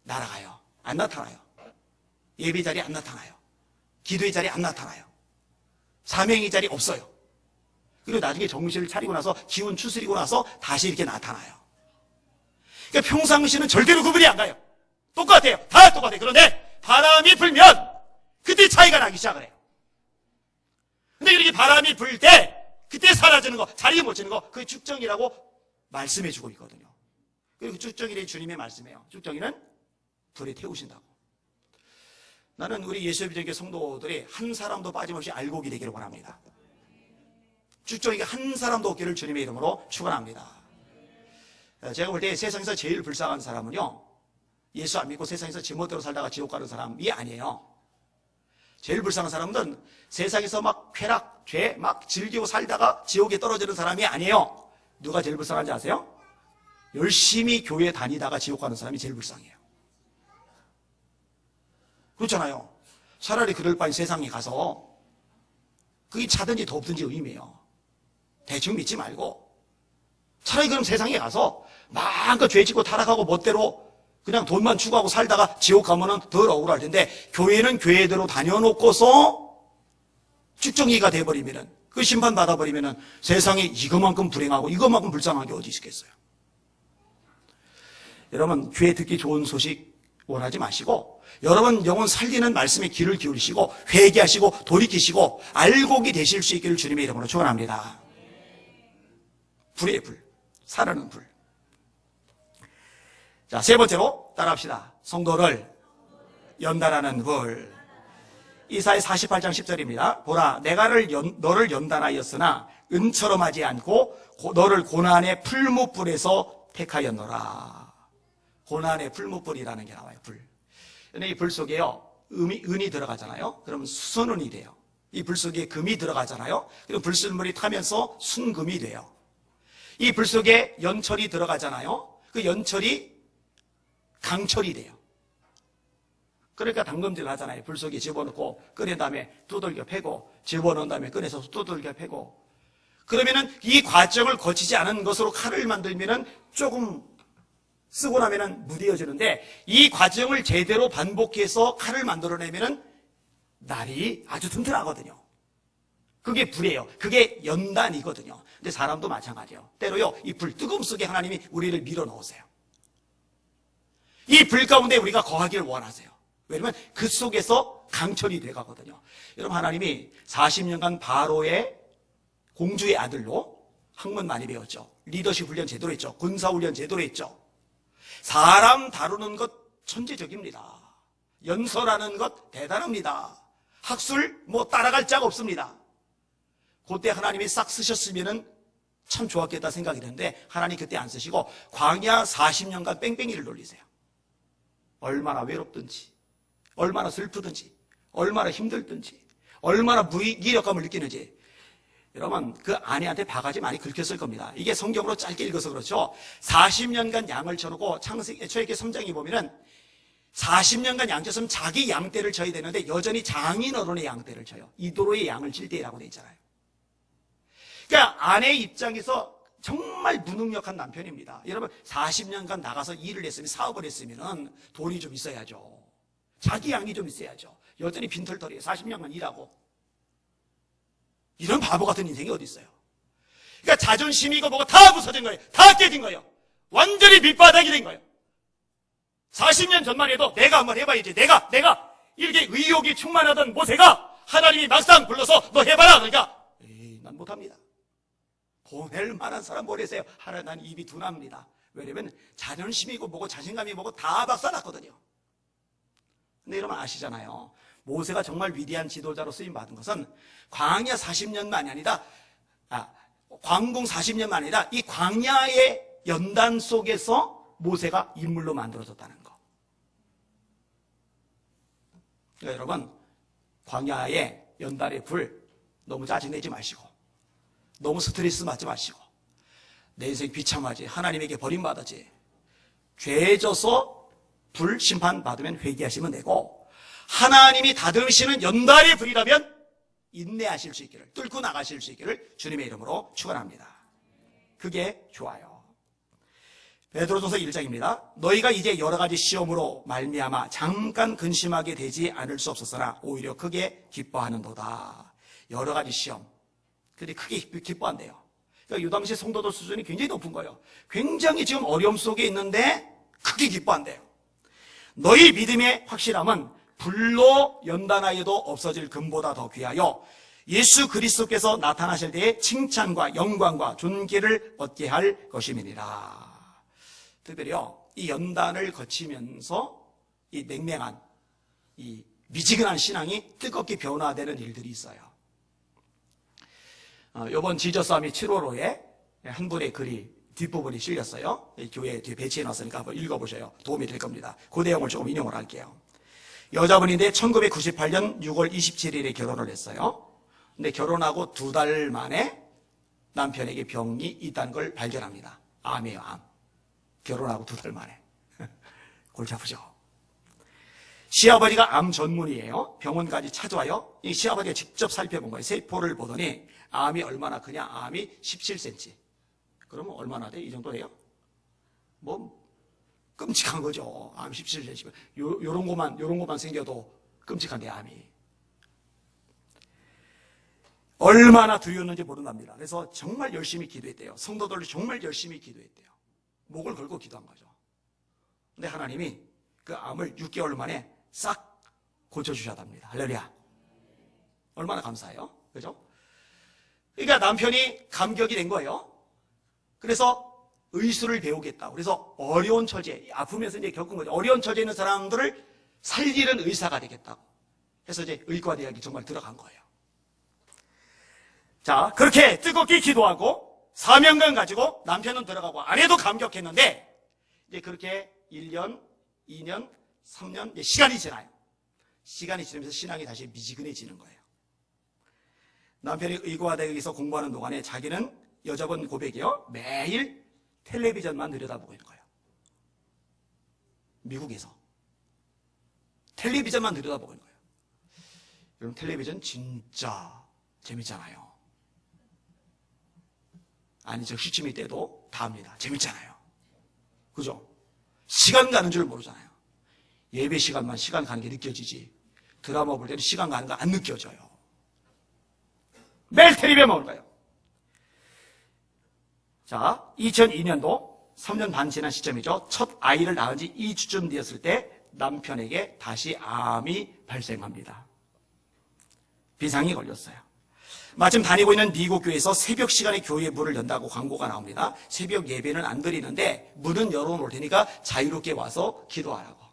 날아가요. 안 나타나요. 예배 자리 안 나타나요. 기도의 자리 안 나타나요. 사명의 자리 없어요. 그리고 나중에 정신을 차리고 나서 기운 추스리고 나서 다시 이렇게 나타나요. 그러니까 평상시는 절대로 구분이 안 가요. 똑같아요. 다 똑같아요. 그런데 바람이 불면 그때 차이가 나기 시작을 해요. 근데 이렇게 바람이 불 때 그때 사라지는 거, 자리에 못 치는 거, 그게 쭉정이라고 말씀해 주고 있거든요. 그리고 쭉정이는 주님의 말씀이에요. 쭉정이는 불에 태우신다고. 나는 우리 예수님의 성도들이 한 사람도 빠짐없이 알곡이 되기를 원합니다. 쭉정이가 한 사람도 없기를 주님의 이름으로 축원합니다. 제가 볼 때 세상에서 제일 불쌍한 사람은요, 예수 안 믿고 세상에서 제멋대로 살다가 지옥 가는 사람이 아니에요. 제일 불쌍한 사람은 세상에서 막 쾌락, 죄 막 즐기고 살다가 지옥에 떨어지는 사람이 아니에요. 누가 제일 불쌍한지 아세요? 열심히 교회 다니다가 지옥 가는 사람이 제일 불쌍해요. 그렇잖아요. 차라리 그럴 바엔 세상에 가서 그게 차든지 덥든지 의미해요. 대충 믿지 말고 차라리 그럼 세상에 가서 마음껏 죄 짓고 타락하고 멋대로 그냥 돈만 추구하고 살다가 지옥 가면은 덜 억울할 텐데, 교회는 교회대로 다녀놓고서 쭉정이가 돼버리면은, 그 심판 받아버리면은 세상에 이것만큼 불행하고 이것만큼 불쌍한 게 어디 있겠어요. 여러분, 귀에 듣기 좋은 소식 원하지 마시고, 여러분 영혼 살리는 말씀에 귀를 기울이시고 회개하시고 돌이키시고 알곡이 되실 수 있기를 주님의 이름으로 축원합니다. 불이에요, 불. 사르는 불. 자, 세 번째로 따라합시다. 성도를 연단하는 불. 이사야 48장 10절입니다. 보라, 내가 너를 연단하였으나 은처럼 하지 않고 너를 고난의 풀무불에서 택하였노라. 고난의 풀무불이라는 게 나와요. 불. 근데 이 불 속에요, 은이 들어가잖아요. 그러면 수선은이 돼요. 이 불 속에 금이 들어가잖아요. 그럼 불순물이 타면서 순금이 돼요. 이 불 속에 연철이 들어가잖아요. 그 연철이 강철이 돼요. 그러니까 담금질 하잖아요. 불 속에 집어넣고 끓인 다음에 두들겨 패고, 집어넣은 다음에 꺼내서 두들겨 패고. 그러면은 이 과정을 거치지 않은 것으로 칼을 만들면은 조금 쓰고 나면은 무뎌지는데, 이 과정을 제대로 반복해서 칼을 만들어내면은 날이 아주 튼튼하거든요. 그게 불이에요. 그게 연단이거든요. 근데 사람도 마찬가지예요. 때로요, 이 불 뜨거움 속에 하나님이 우리를 밀어 넣으세요. 이 불 가운데 우리가 거하기를 원하세요. 왜냐면 그 속에서 강철이 돼가거든요. 여러분, 하나님이 40년간 바로의 공주의 아들로 학문 많이 배웠죠. 리더십 훈련 제대로 했죠. 군사 훈련 제대로 했죠. 사람 다루는 것 천재적입니다. 연설하는 것 대단합니다. 학술 따라갈 자가 없습니다. 그때 하나님이 싹 쓰셨으면 참 좋았겠다 생각이 드는데, 하나님 그때 안 쓰시고 광야 40년간 뺑뺑이를 돌리세요. 얼마나 외롭든지, 얼마나 슬프든지, 얼마나 힘들든지, 얼마나 무기력감을 느끼는지. 여러분, 그 아내한테 바가지 많이 긁혔을 겁니다. 이게 성경으로 짧게 읽어서 그렇죠. 40년간 양을 쳐놓고 창세기 3장에 보면은 40년간 양 쳤으면 자기 양떼를 쳐야 되는데 여전히 장인 어른의 양떼를 쳐요. 이도로의 양을 칠 때라고 돼 있잖아요. 그러니까 아내의 입장에서 정말 무능력한 남편입니다. 여러분, 40년간 나가서 일을 했으면, 사업을 했으면 돈이 좀 있어야죠. 자기 양이 좀 있어야죠. 여전히 빈털터리에 40년간 일하고. 이런 바보 같은 인생이 어디 있어요? 그러니까 자존심이고 뭐가 다 부서진 거예요. 다 깨진 거예요. 완전히 밑바닥이 된 거예요. 40년 전만 해도 내가 한번 해봐야지. 내가 이렇게 의욕이 충만하던 모세가 하나님이 막상 불러서 너 해봐라. 그러니까 난 못합니다. 보낼 만한 사람 모르세요. 하나님 입이 둔합니다. 왜냐면 자존심이고 뭐고 자신감이 뭐고 다 박살났거든요. 근데 여러분 아시잖아요. 모세가 정말 위대한 지도자로 쓰임받은 것은 광야 40년만이 아니라, 광궁 40년만이 아니라 이 광야의 연단 속에서 모세가 인물로 만들어졌다는 거. 그러니까 여러분, 광야의 연단의 불 너무 짜증내지 마시고, 너무 스트레스 받지 마시고, 내 인생 비참하지, 하나님에게 버림받았지, 죄 져서 불 심판 받으면 회개하시면 되고, 하나님이 다듬으시는 연단의 불이라면 인내하실 수 있기를, 뚫고 나가실 수 있기를 주님의 이름으로 축원합니다. 그게 좋아요. 베드로전서 1장입니다. 너희가 이제 여러 가지 시험으로 말미암아 잠깐 근심하게 되지 않을 수 없었으나 오히려 크게 기뻐하는도다. 여러 가지 시험. 근데 크게 기뻐한대요. 그러니까 이 당시 성도들 수준이 굉장히 높은 거예요. 굉장히 지금 어려움 속에 있는데 크게 기뻐한대요. 너희 믿음의 확실함은 불로 연단하여도 없어질 금보다 더 귀하여 예수 그리스도께서 나타나실 때에 칭찬과 영광과 존귀를 얻게 할 것임이니라. 특별히요, 이 연단을 거치면서 이 맹맹한, 이 미지근한 신앙이 뜨겁게 변화되는 일들이 있어요. 이번 지저스아미 7월호에 한 분의 글이 뒷부분이 실렸어요. 교회 뒤에 배치해 놨으니까 한번 읽어보셔요. 도움이 될 겁니다. 그 내용을 조금 인용을 할게요. 여자분인데 1998년 6월 27일에 결혼을 했어요. 근데 결혼하고 2달 만에 남편에게 병이 있다는 걸 발견합니다. 암이에요, 암. 결혼하고 2달 만에. 골치 아프죠. 시아버지가 암 전문이에요. 병원까지 찾아와요. 이 시아버지가 직접 살펴본 거예요. 세포를 보더니 암이 얼마나 크냐? 암이 17cm. 그러면 얼마나 돼? 이 정도 돼요? 끔찍한 거죠. 암 17년씩. 요런 것만 생겨도 끔찍한데, 암이. 얼마나 두려웠는지 모른답니다. 그래서 정말 열심히 기도했대요. 성도들도 정말 열심히 기도했대요. 목을 걸고 기도한 거죠. 근데 하나님이 그 암을 6개월 만에 싹 고쳐주셨답니다. 할렐루야. 얼마나 감사해요. 그죠? 그러니까 남편이 감격이 된 거예요. 그래서 의술을 배우겠다. 그래서 어려운 처지에, 아프면서 이제 겪은 거죠. 어려운 처지에 있는 사람들을 살리는 의사가 되겠다고 해서 이제 의과대학이 정말 들어간 거예요. 자, 그렇게 뜨겁게 기도하고 사명감 가지고 남편은 들어가고 아내도 감격했는데 이제 그렇게 1년, 2년, 3년 이제 시간이 지나요. 시간이 지나면서 신앙이 다시 미지근해지는 거예요. 남편이 의과대학에서 공부하는 동안에 자기는 여자분 고백이요. 매일 텔레비전만 들여다보고 있는 거예요. 미국에서. 텔레비전만 들여다보고 있는 거예요. 여러분 텔레비전 진짜 재밌잖아요. 아니 저 시침이 때도 다 합니다. 재밌잖아요. 그죠? 시간 가는 줄 모르잖아요. 예배 시간만 시간 가는 게 느껴지지 드라마 볼 때는 시간 가는 거 안 느껴져요. 매일 텔레비전만 보는 거예요. 자, 2002년도 3년 반 지난 시점이죠. 첫 아이를 낳은 지 2주쯤 되었을 때 남편에게 다시 암이 발생합니다. 비상이 걸렸어요. 마침 다니고 있는 미국 교회에서 새벽 시간에 교회 문을 연다고 광고가 나옵니다. 새벽 예배는 안 드리는데 문은 열어놓을 테니까 자유롭게 와서 기도하라고.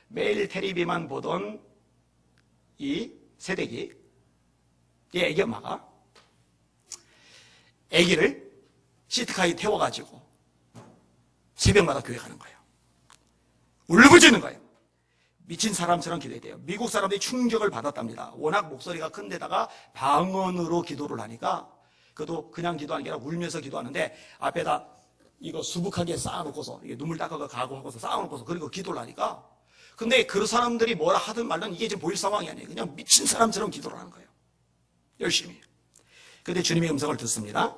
매일 텔레비만 보던 이 새댁이, 이 애기 엄마가 애기를 시트카에 태워가지고 새벽마다 교회 가는 거예요. 울부짖는 거예요. 미친 사람처럼 기도했대요. 미국 사람들이 충격을 받았답니다. 워낙 목소리가 큰 데다가 방언으로 기도를 하니까 그것도 그냥 기도하는 게 아니라 울면서 기도하는데 앞에다 이거 수북하게 쌓아놓고서 이게 눈물 닦아가 가고하고서 쌓아놓고서 그리고 기도를 하니까 근데 그 사람들이 뭐라 하든 말든 이게 지금 보일 상황이 아니에요. 그냥 미친 사람처럼 기도를 하는 거예요. 열심히. 근데 주님의 음성을 듣습니다.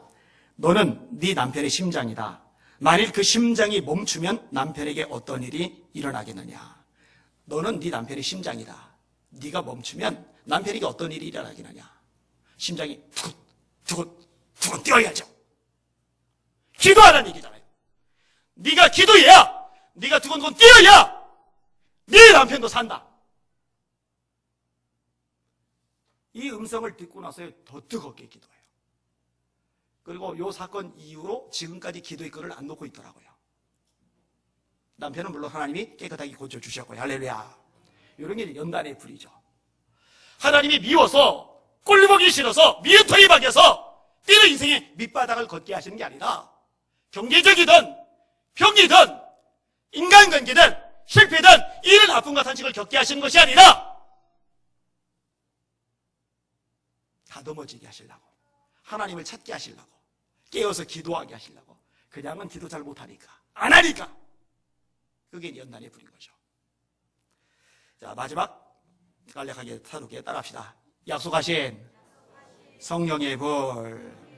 너는 네 남편의 심장이다. 만일 그 심장이 멈추면 남편에게 어떤 일이 일어나겠느냐. 너는 네 남편의 심장이다. 네가 멈추면 남편에게 어떤 일이 일어나겠느냐. 심장이 두근 뛰어야죠. 기도하라는 얘기잖아요. 네가 기도해야, 네가 두근두근 뛰어야 네 남편도 산다. 이 음성을 듣고 나서 더 뜨겁게 기도해요. 그리고 이 사건 이후로 지금까지 기도의 끈을 안 놓고 있더라고요. 남편은 물론 하나님이 깨끗하게 고쳐주셨고요. 할렐루야. 이런 게 연단의 불이죠. 하나님이 미워서 꼴보기 싫어서 미우털이 박여서 뛰는 인생의 밑바닥을 걷게 하시는 게 아니라 경제적이든 병이든 인간관계든 실패든 이런 아픔과 탄식을 겪게 하시는 것이 아니라 다듬어지게 하시려고 하나님을 찾게 하시려고 깨어서 기도하게 하시려고 그냥은 기도 잘 못하니까 안 하니까 그게 연단의 불인 거죠. 자, 마지막 간략하게 사도께 따라합시다. 약속하신 성령의 불.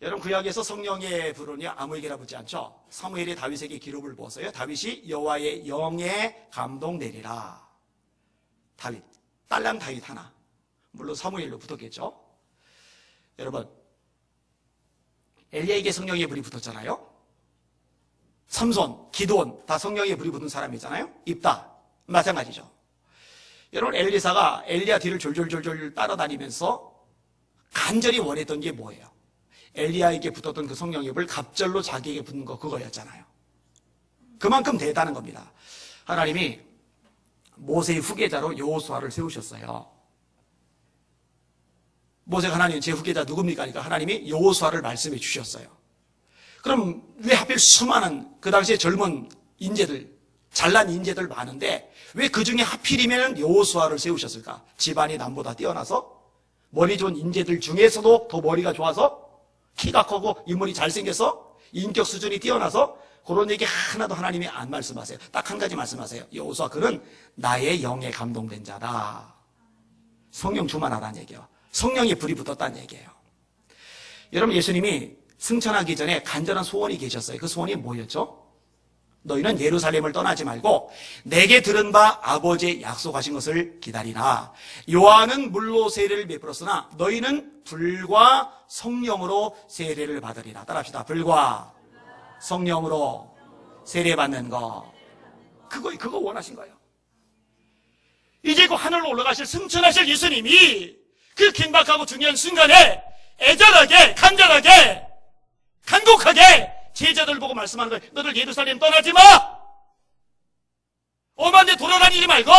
여러분 구약에서 성령의 불은요 아무에게나 붙지 않죠. 사무엘이 다윗에게 기록을 부었어요. 다윗이 여호와의 영에 감동되리라. 다윗, 딸랑 다윗 하나. 물론 사무엘로 붙었겠죠. 여러분 엘리야에게 성령의 불이 붙었잖아요. 삼손, 기드온 다 성령의 불이 붙은 사람이잖아요. 입다 마찬가지죠. 여러분 엘리사가 엘리야 뒤를 졸졸졸졸 따라다니면서 간절히 원했던 게 뭐예요? 엘리야에게 붙었던 그 성령의 불 갑절로 자기에게 붙는 거 그거였잖아요. 그만큼 대단한 겁니다. 하나님이 모세의 후계자로 여호수아를 세우셨어요. 모세가 하나님 제 후계자 누굽니까? 하니까 하나님이 여호수아를 말씀해 주셨어요. 그럼 왜 하필 수많은 그 당시에 젊은 인재들 잘난 인재들 많은데 왜 그 중에 하필이면 여호수아를 세우셨을까? 집안이 남보다 뛰어나서 머리 좋은 인재들 중에서도 더 머리가 좋아서 키가 크고 인물이 잘생겨서 인격 수준이 뛰어나서 그런 얘기 하나도 하나님이 안 말씀하세요. 딱 한 가지 말씀하세요. 여호수아 그는 나의 영에 감동된 자다. 성령 충만하다는 얘기예요. 성령의 불이 붙었다는 얘기예요. 여러분 예수님이 승천하기 전에 간절한 소원이 계셨어요. 그 소원이 뭐였죠? 너희는 예루살렘을 떠나지 말고 내게 들은 바 아버지의 약속하신 것을 기다리나 요한은 물로 세례를 베풀었으나 너희는 불과 성령으로 세례를 받으리라. 따라합시다. 불과 성령으로 세례받는 거. 그거 원하신 거예요. 이제 그 하늘로 올라가실 승천하실 예수님이 그 긴박하고 중요한 순간에 애절하게, 간절하게, 간곡하게 제자들 보고 말씀하는 거예요. 너들 예루살렘 떠나지 마! 엄한 데 돌아다니지 말고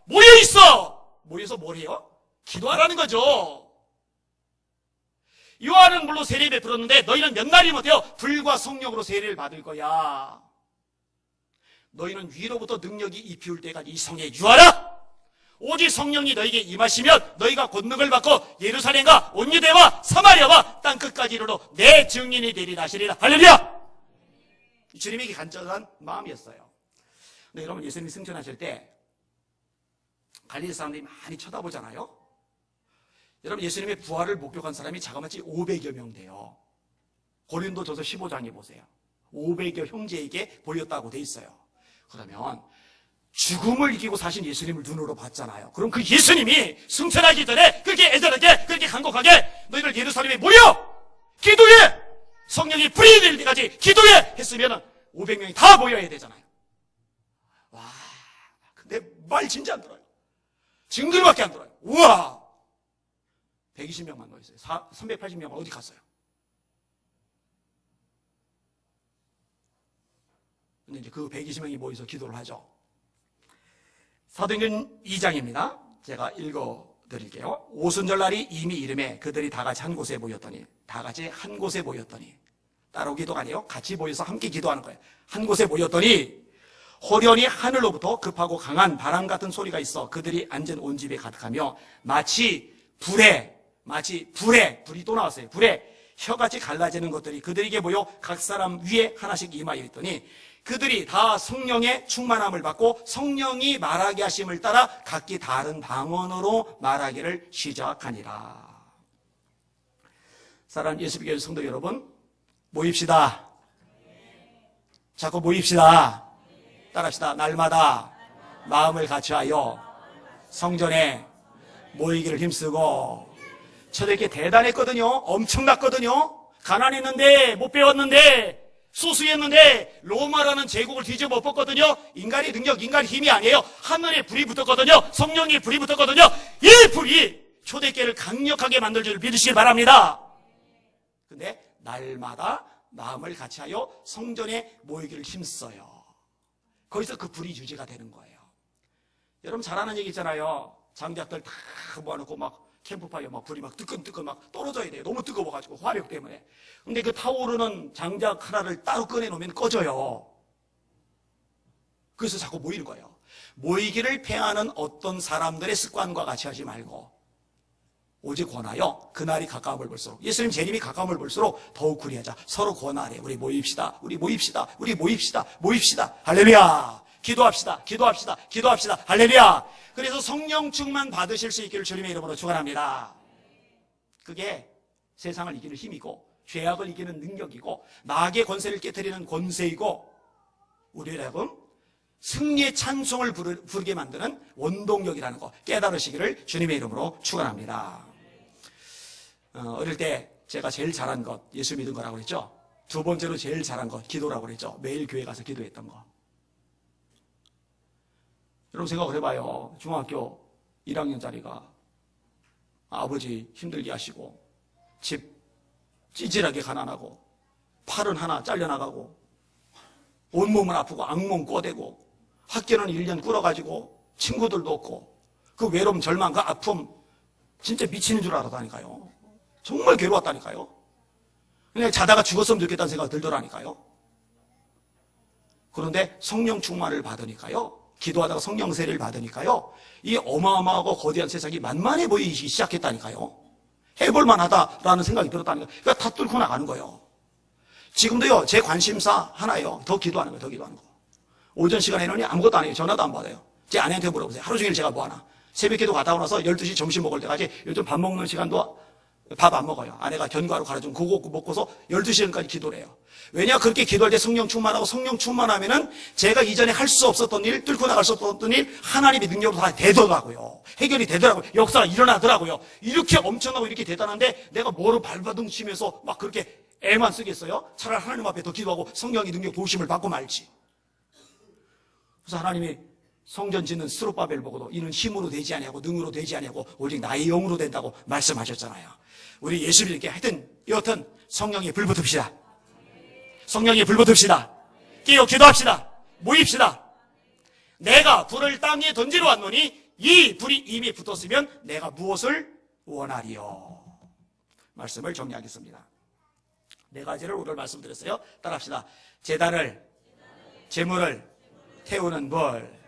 모여있어! 모여서 뭘 해요? 기도하라는 거죠. 요한은 물로 세례 베풀었는데 너희는 몇 날이 못해요? 불과 성령으로 세례를 받을 거야. 너희는 위로부터 능력이 입히울 때까지 이 성에 유하라! 오직 성령이 너에게 임하시면 너희가 권능을 받고 예루살렘과 온 유대와 사마리아와 땅끝까지 이르러 내 증인이 되리라 하시리라. 할렐루야! 주님에게 간절한 마음이었어요. 근데 여러분, 예수님이 승천하실 때 갈릴리 사람들이 많이 쳐다보잖아요. 여러분, 예수님의 부활을 목격한 사람이 자그마치 500여 명 돼요. 고린도전서 15장에 보세요. 500여 형제에게 보였다고 돼 있어요. 그러면 죽음을 이기고 사신 예수님을 눈으로 봤잖아요. 그럼 그 예수님이 승천하기 전에 그렇게 애절하게, 그렇게 간곡하게 너희들 예루살렘에 모여! 기도해! 성령이 불이 될 때까지 기도해! 했으면 500명이 다 모여야 되잖아요. 와, 근데 말 진짜 안 들어요. 증거밖에 안 들어요. 우와! 120명만 모였어요. 380명은 어디 갔어요? 근데 이제 그 120명이 모여서 기도를 하죠. 사도행전 2장입니다. 제가 읽어드릴게요. 오순절날이 이미 이름에 그들이 다 같이 한 곳에 모였더니, 다 같이 한 곳에 모였더니, 따로 기도가 아니에요. 같이 모여서 함께 기도하는 거예요. 한 곳에 모였더니 호련히 하늘로부터 급하고 강한 바람 같은 소리가 있어 그들이 앉은 온 집에 가득하며 마치 불에 불이 또 나왔어요. 불에 혀같이 갈라지는 것들이 그들에게 모여 각 사람 위에 하나씩 임하여 있더니 그들이 다 성령의 충만함을 받고 성령이 말하게 하심을 따라 각기 다른 방언으로 말하기를 시작하니라. 사랑하는 예수교회 성도 여러분, 모입시다. 자꾸 모입시다. 따라합시다. 날마다 마음을 같이하여 성전에 모이기를 힘쓰고. 저렇게 대단했거든요. 엄청났거든요. 가난했는데 못 배웠는데 소수였는데 로마라는 제국을 뒤집어 엎었거든요. 인간의 능력, 인간의 힘이 아니에요. 하늘에 불이 붙었거든요. 성령의 불이 붙었거든요. 이 불이 초대교회를 강력하게 만들 줄 믿으시길 바랍니다. 근데 날마다 마음을 같이하여 성전에 모이기를 힘써요. 거기서 그 불이 유지가 되는 거예요. 여러분 잘 아는 얘기 있잖아요. 장작들 다 모아놓고 막 캠프파이어 막 불이 막 뜨끈뜨끈 막 떨어져야 돼요. 너무 뜨거워가지고 화력 때문에. 근데 그 타오르는 장작 하나를 따로 꺼내놓으면 꺼져요. 그래서 자꾸 모이는 거예요. 모이기를 패하는 어떤 사람들의 습관과 같이 하지 말고 오직 권하여 그날이 가까움을 볼수록, 예수님 재림이 가까움을 볼수록 더욱 그리하자. 서로 권하래. 우리 모입시다. 우리 모입시다. 우리 모입시다. 모입시다. 할렐루야. 기도합시다. 기도합시다. 기도합시다. 할렐루야. 그래서 성령 충만 받으실 수 있기를 주님의 이름으로 축원합니다. 그게 세상을 이기는 힘이고 죄악을 이기는 능력이고 마귀의 권세를 깨트리는 권세이고 우리 여러분 승리의 찬송을 부르게 만드는 원동력이라는 거 깨달으시기를 주님의 이름으로 축원합니다. 어릴 때 제가 제일 잘한 것 예수 믿은 거라고 그랬죠. 두 번째로 제일 잘한 것 기도라고 그랬죠. 매일 교회 가서 기도했던 거. 여러분 생각을 해봐요. 중학교 1학년짜리가 아버지 힘들게 하시고 집 찌질하게 가난하고 팔은 하나 잘려나가고 온몸은 아프고 악몽 꿔대고 학교는 1년 꿇어가지고 친구들도 없고 그 외로움 절망 그 아픔 진짜 미치는 줄 알았다니까요. 정말 괴로웠다니까요. 그냥 자다가 죽었으면 좋겠다는 생각이 들더라니까요. 그런데 성령 충만을 받으니까요. 기도하다가 성령 세례를 받으니까요. 이 어마어마하고 거대한 세상이 만만해 보이기 시작했다니까요. 해볼만 하다라는 생각이 들었다니까요. 그러니까 다 뚫고 나가는 거예요. 지금도요. 제 관심사 하나예요. 더 기도하는 거예요. 더 기도하는 거. 오전 시간에는 아무것도 안 해요. 전화도 안 받아요. 제 아내한테 물어보세요. 하루 종일 제가 뭐 하나. 새벽 기도 갔다 오고 나서 12시 점심 먹을 때까지 요즘 밥 먹는 시간도 밥 안 먹어요. 아내가 견과류 갈아주면 그거 먹고서 12시간까지 기도를 해요. 왜냐? 그렇게 기도할 때 성령 충만하고 성령 충만하면은 제가 이전에 할 수 없었던 일, 뚫고 나갈 수 없었던 일, 하나님의 능력으로 다 되더라고요. 해결이 되더라고요. 역사가 일어나더라고요. 이렇게 엄청나고 이렇게 대단한데 내가 뭐로 발버둥 치면서 막 그렇게 애만 쓰겠어요? 차라리 하나님 앞에 더 기도하고 성령의 능력 도우심을 받고 말지. 그래서 하나님이 성전 짓는 스룹바벨 보고도 이는 힘으로 되지 아니하고 능으로 되지 아니하고 오직 나의 영으로 된다고 말씀하셨잖아요. 우리 예수 믿게 하여튼 여하튼 성령에 불 붙읍시다. 성령에 불 붙읍시다. 끼어 기도합시다. 모입시다. 내가 불을 땅에 던지러 왔노니 이 불이 이미 붙었으면 내가 무엇을 원하리요. 말씀을 정리하겠습니다. 네 가지를 오늘 말씀드렸어요. 따라합시다. 제단을, 제물을 태우는 불.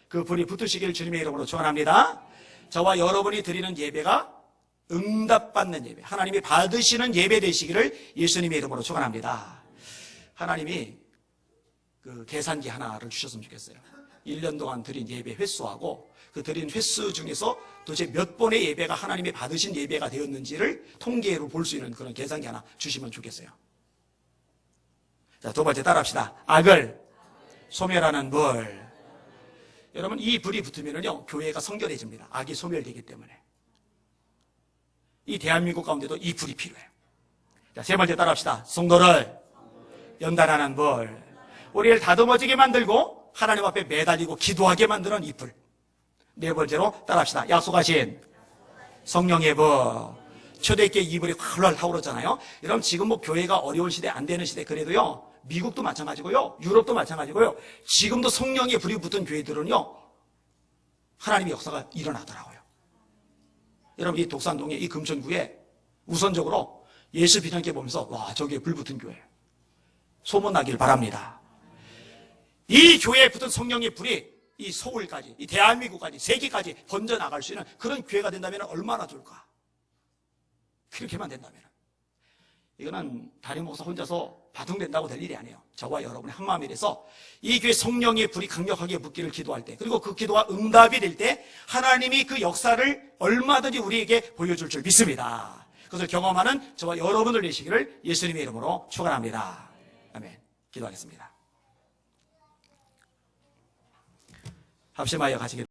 그 불이 붙으시길 주님의 이름으로 축원합니다. 저와 여러분이 드리는 예배가 응답받는 예배, 하나님이 받으시는 예배 되시기를 예수님의 이름으로 축원합니다. 하나님이 그 계산기 하나를 주셨으면 좋겠어요. 1년 동안 드린 예배 횟수하고 그 드린 횟수 중에서 도대체 몇 번의 예배가 하나님이 받으신 예배가 되었는지를 통계로 볼 수 있는 그런 계산기 하나 주시면 좋겠어요. 자, 두 번째 따라합시다. 악을 소멸하는 불. 여러분, 이 불이 붙으면요 교회가 성결해집니다. 악이 소멸되기 때문에. 이 대한민국 가운데도 이 불이 필요해요. 자, 세 번째 따라합시다. 성도를 연단하는 불. 우리를 다듬어지게 만들고 하나님 앞에 매달리고 기도하게 만드는 이 불. 네 번째로 따라합시다. 약속하신 성령의 불. 초대교회 이 불이 활활 타오르잖아요. 여러분, 지금 뭐 교회가 어려운 시대, 안 되는 시대 그래도요, 미국도 마찬가지고요, 유럽도 마찬가지고요, 지금도 성령의 불이 붙은 교회들은요, 하나님의 역사가 일어나더라고요. 여러분, 이 독산동에 이 금천구에 우선적으로 예수 비전교 보면서 와, 저기에 불 붙은 교회 소문나길 바랍니다. 이 교회에 붙은 성령의 불이 이 서울까지, 이 대한민국까지, 세계까지 번져나갈 수 있는 그런 교회가 된다면 얼마나 좋을까. 그렇게만 된다면 이거는 담임 목사 혼자서 바둥된다고 될 일이 아니에요. 저와 여러분의 한마음이 돼서 이 교회 성령의 불이 강력하게 붙기를 기도할 때, 그리고 그 기도가 응답이 될 때 하나님이 그 역사를 얼마든지 우리에게 보여줄 줄 믿습니다. 그것을 경험하는 저와 여러분들 되시기를 예수님의 이름으로 축원합니다. 아멘. 기도하겠습니다. 합심하여 가시길